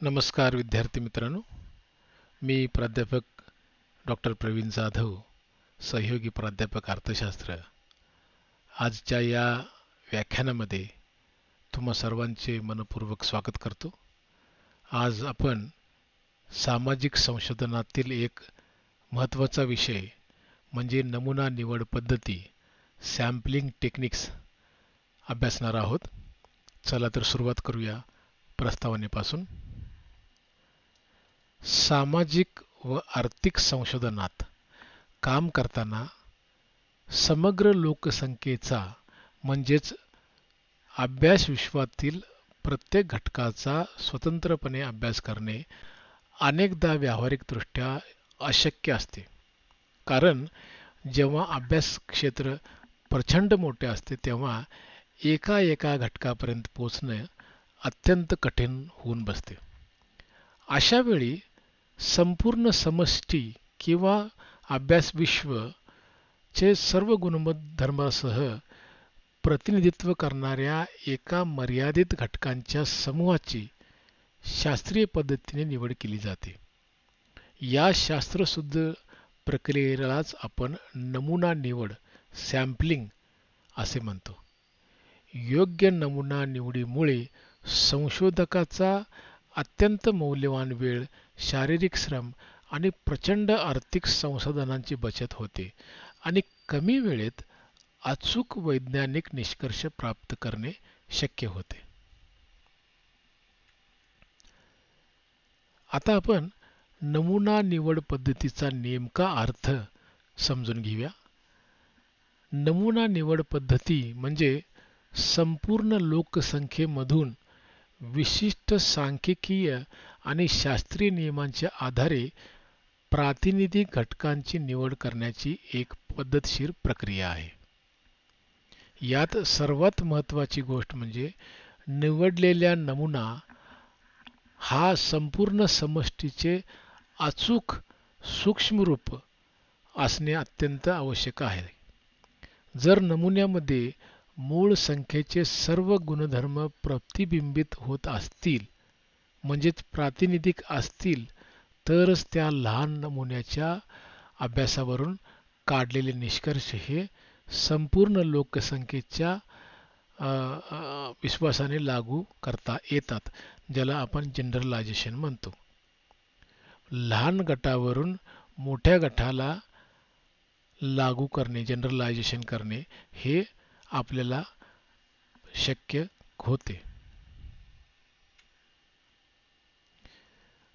नमस्कार विद्यार्थी मित्रांनो, मी प्राध्यापक डॉक्टर प्रवीण जाधव, सहयोगी प्राध्यापक अर्थशास्त्र. आजच्या या व्याख्यानामध्ये तुम्हा सर्वांचे मनपूर्वक स्वागत करतो. आज आपण सामाजिक संशोधनातील एक महत्त्वाचा विषय म्हणजे नमुना निवड पद्धती, सॅम्पलिंग टेक्निक्स अभ्यासणार आहोत. चला तर सुरुवात करूया प्रस्तावनेपासून. सामाजिक व आर्थिक संशोधनात काम करताना समग्र लोकसंख्येचा म्हणजेच अभ्यास विश्वातील प्रत्येक घटकाचा स्वतंत्रपणे अभ्यास करणे अनेकदा व्यावहारिकदृष्ट्या अशक्य असते. कारण जेव्हा अभ्यास क्षेत्र प्रचंड मोठे असते तेव्हा एका घटकापर्यंत पोहोचणे अत्यंत कठीण होऊन बसते. अशा वेळी संपूर्ण समष्टी किंवा अभ्यास विश्व चे सर्व गुणधर्मांसह प्रतिनिधित्व करणाऱ्या एका मर्यादित घटकांच्या समूहाची शास्त्रीय पद्धतीने निवड केली जाते. या शास्त्रशुद्ध प्रक्रियेलाच आपण नमुना निवड सॅम्पलिंग असे म्हणतो. योग्य नमुना निवडीमुळे संशोधकाचा अत्यंत मौल्यवान वेळ, शारीरिक श्रम आणि प्रचंड आर्थिक संसाधनांची बचत होते आणि कमी वेळेत अचूक वैज्ञानिक निष्कर्ष प्राप्त करणे शक्य होते. आता आपण नमुना निवड पद्धतीचा नेमका अर्थ समजून घेऊया. नमुना निवड पद्धती म्हणजे संपूर्ण लोकसंख्येमधून विशिष्ट सांख्यिकीय आणि शास्त्रीय नियमांच्या आधारे प्रातिनिधिक घटकांची निवड करण्याची एक पद्धतशीर प्रक्रिया आहे. यात सर्वात महत्त्वाची गोष्ट म्हणजे निवडलेला नमुना हा संपूर्ण समष्टीचे अचूक सूक्ष्मरूप असणे अत्यंत आवश्यक आहे. जर नमुन्यामध्ये मूळ संख्येचे सर्व गुणधर्म प्रतिबिंबित होत असतील म्हणजेच प्रातिनिधिक असतील तरच त्या लहान नमुन्याच्या अभ्यासावरून काढलेले निष्कर्ष हे संपूर्ण लोकसंख्येच्या विश्वासाने लागू करता येतात, ज्याला आपण जनरलायझेशन म्हणतो. लहान गटावरून मोठ्या गटाला लागू करणे, जनरलायझेशन करणे हे आपल्याला शक्य होते.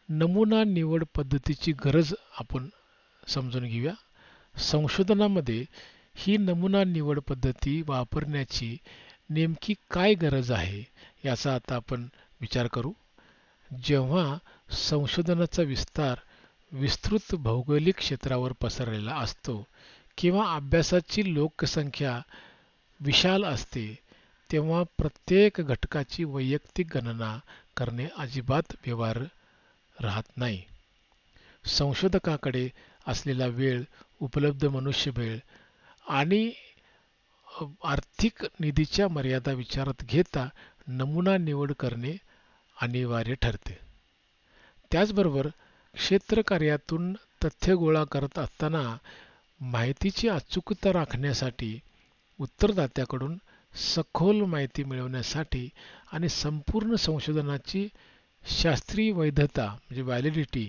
नमुना निवड पद्धतीची गरज आपण समजून घेऊया. संशोधनामध्ये ही नमुना निवड पद्धती वापरण्याची नेमकी काय गरज आहे याचा आता आपण विचार करू. जेव्हा संशोधनाचा विस्तार विस्तृत भौगोलिक क्षेत्रावर पसरलेला असतो किंवा अभ्यासाची लोकसंख्या विशाल असते तेव्हा प्रत्येक घटकाची वैयक्तिक गणना करणे अजिबात व्यवहार्य राहत नाही. संशोधकाकडे असलेला वेळ, उपलब्ध मनुष्यबळ आणि आर्थिक निधीच्या मर्यादा विचारात घेता नमुना निवड करणे अनिवार्य ठरते. त्याचबरोबर क्षेत्रकार्यातून तथ्य गोळा करत असताना माहितीची अचूकता राखण्यासाठी, उत्तरदात्याकडून सखोल माहिती मिळवण्यासाठी आणि संपूर्ण संशोधनाची शास्त्रीय वैधता म्हणजे व्हॅलिडिटी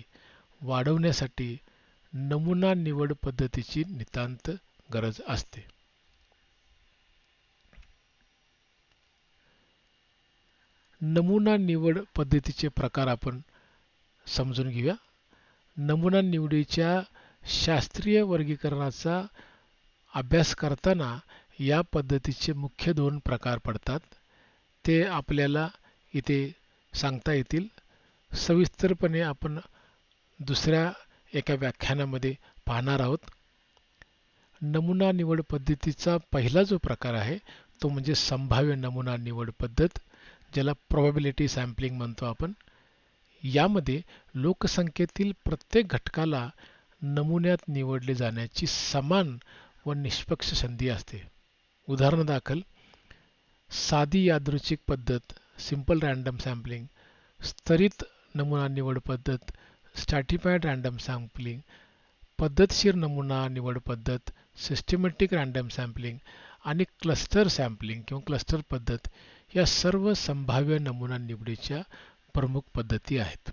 वाढवण्यासाठी नमुना निवड पद्धतीची नितांत गरज असते. नमुना निवड पद्धतीचे प्रकार आपण समजून घेऊया. नमुना निवडीच्या शास्त्रीय वर्गीकरणाचा अभ्यास करताना या पद्धतीचे मुख्य दोन प्रकार पडतात. ते आपल्याला इथे सांगता येतील. सविस्तरपणे आपण दुसऱ्या एका व्याख्यानामध्ये पाहणार आहोत. नमुना निवड पद्धतीचा पहिला जो प्रकार आहे तो म्हणजे संभाव्य नमुना निवड पद्धत, ज्याला प्रोबॅबिलिटी सॅम्पलिंग म्हणतो आपण. यामध्ये लोकसंख्येतील प्रत्येक घटकाला नमुन्यात निवडले जाण्याची समान व निष्पक्ष संधी असते. उदाहरणादाखल साधी यादृच्छिक पद्धत, सिंपल रँडम सॅम्पलिंग, स्तरित नमुना निवड पद्धत, स्ट्रॅटिफाईड रँडम सॅम्पलिंग, पद्धतशीर नमुना निवड पद्धत, सिस्टमॅटिक रँडम सॅम्पलिंग आणि क्लस्टर सॅम्पलिंग किंवा क्लस्टर पद्धत या सर्व संभाव्य नमुना निवडीच्या प्रमुख पद्धती आहेत.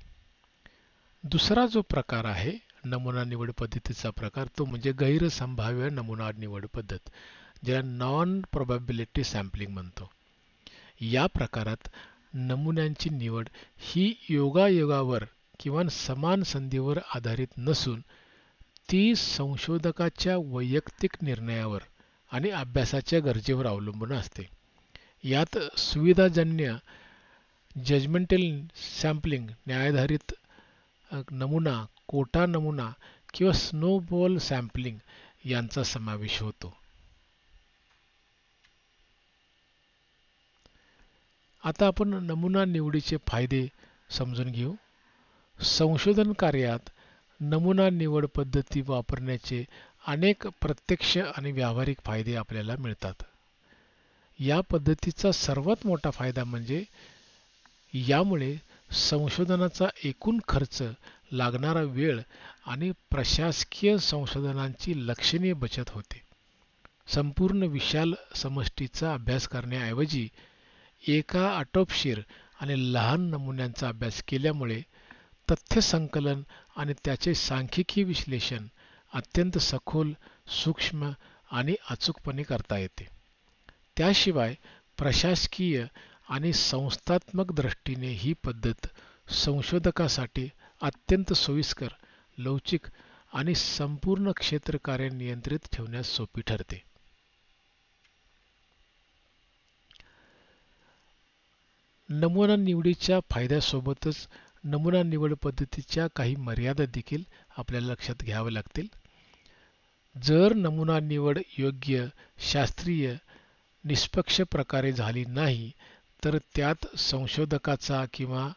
दुसरा जो प्रकार आहे नमुना निवड पद्धतीचा प्रकार तो म्हणजे गैरसंभाव्य नमुना निवड पद्धत, ज्याला नॉन प्रोबॅबिलिटी सॅम्पलिंग म्हणतो. या प्रकारात नमुन्यांची निवड ही योगायोगावर किंवा समान संधीवर आधारित नसून ती संशोधकाच्या वैयक्तिक निर्णयावर आणि अभ्यासाच्या गरजेवर अवलंबून असते. यात सुविधाजन्य जजमेंटल सॅम्पलिंग, न्यायाधारित नमुना, कोटा नमुना किंवा स्नोबॉल सॅम्पलिंग यांचा समावेश होतो. आता आपण नमुना निवडीचे फायदे समजून घेऊ. संशोधन कार्यात नमुना निवड पद्धती वापरण्याचे अनेक प्रत्यक्ष आणि व्यावहारिक फायदे आपल्याला मिळतात. या पद्धतीचा सर्वात मोठा फायदा म्हणजे यामुळे संशोधनाचा एकूण खर्च, लागणारा वेळ आणि प्रशासकीय संशोधनाची लक्षणीय बचत होते. संपूर्ण विशाल समष्टीचा अभ्यास करण्याऐवजी एका आटोपशीर आणि लहान नमुन्यांचा अभ्यास केल्यामुळे तथ्य संकलन आणि त्याचे सांख्यिकी विश्लेषण अत्यंत सखोल, सूक्ष्म आणि अचूकपणे करता येते. त्याशिवाय प्रशासकीय आणि संस्थात्मक दृष्टीने ही पद्धत संशोधकासाठी अत्यंत सोयीस्कर, लवचिक आणि संपूर्ण क्षेत्रकार्य नियंत्रित ठेवण्यास सोपी ठरते. नमुना निवडीच्या फायद्यासोबतच नमुना निवड पद्धतीच्या काही मर्यादा देखील आपल्याला लक्षात घ्याव्या लागतील. जर नमुना निवड योग्य, शास्त्रीय, निष्पक्ष प्रकारे झाली नाही तर त्यात संशोधकाचा किंवा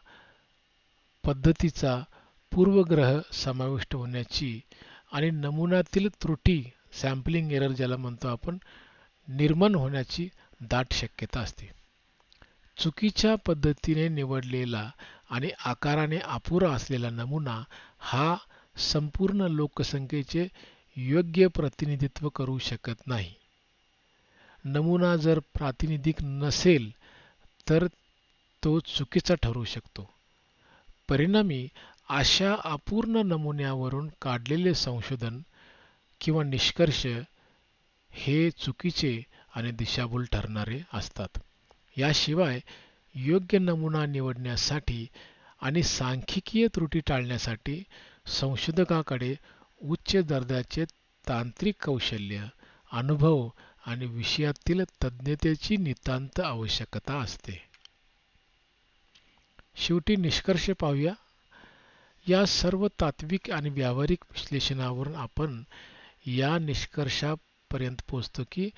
पद्धतीचा पूर्वग्रह समाविष्ट होण्याची आणि नमुन्यातील त्रुटी, सॅम्पलिंग एरर ज्याला म्हणतो आपण, निर्माण होण्याची दाट शक्यता असते. चुकीच्या पद्धतीने निवडलेला आणि आकाराने अपुरा असलेला नमुना हा संपूर्ण लोकसंख्येचे योग्य प्रतिनिधित्व करू शकत नाही. नमुना जर प्रातिनिधिक नसेल तर तो चुकीचा ठरू शकतो. परिणामी अशा अपूर्ण नमुन्यावरून काढलेले संशोधन किंवा निष्कर्ष हे चुकीचे आणि दिशाभूल ठरणारे असतात. याशिवाय योग्य नमुना निवडण्यासाठी आणि सांख्यिकीय त्रुटी टाळण्यासाठी संशोधकाकडे उच्च दर्जाचे तांत्रिक कौशल्य, अनुभव आणि विषयातील तज्ञतेची नितांत आवश्यकता असते. शेवटी निष्कर्ष पाहूया. या सर्व तात्विक आणि व्यावहारिक विश्लेषणावरून आपण या निष्कर्षापर्यंत पोहोचतो की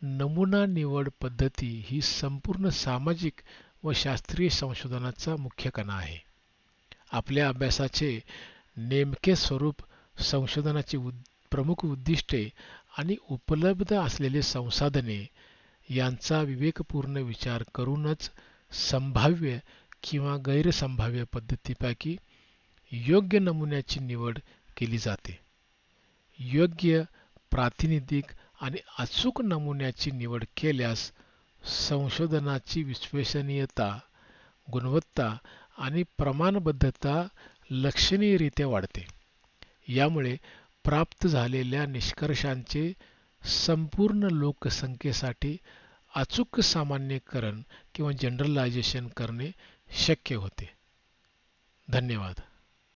नमुना निवड पद्धती ही संपूर्ण सामाजिक व शास्त्रीय संशोधनाचा मुख्य कणा आहे. आपल्या अभ्यासाचे नेमके स्वरूप, संशोधनाची प्रमुख उद्दिष्टे आणि उपलब्ध असलेले संसाधने यांचा विवेकपूर्ण विचार करूनच संभाव्य किंवा गैरसंभाव्य पद्धतीपैकी योग्य नमुन्याची निवड केली जाते. योग्य, प्रातिनिधिक आणि अचूक नमुन्याची निवड केल्यास संशोधनाची विश्वसनीयता, गुणवत्ता आणि प्रमाणबद्धता लक्षणीयरीत्या वाढते. यामुळे प्राप्त झालेल्या निष्कर्षांचे संपूर्ण लोकसंख्येसाठी अचूक सामान्यीकरण किंवा जनरलायझेशन करणे शक्य होते. धन्यवाद.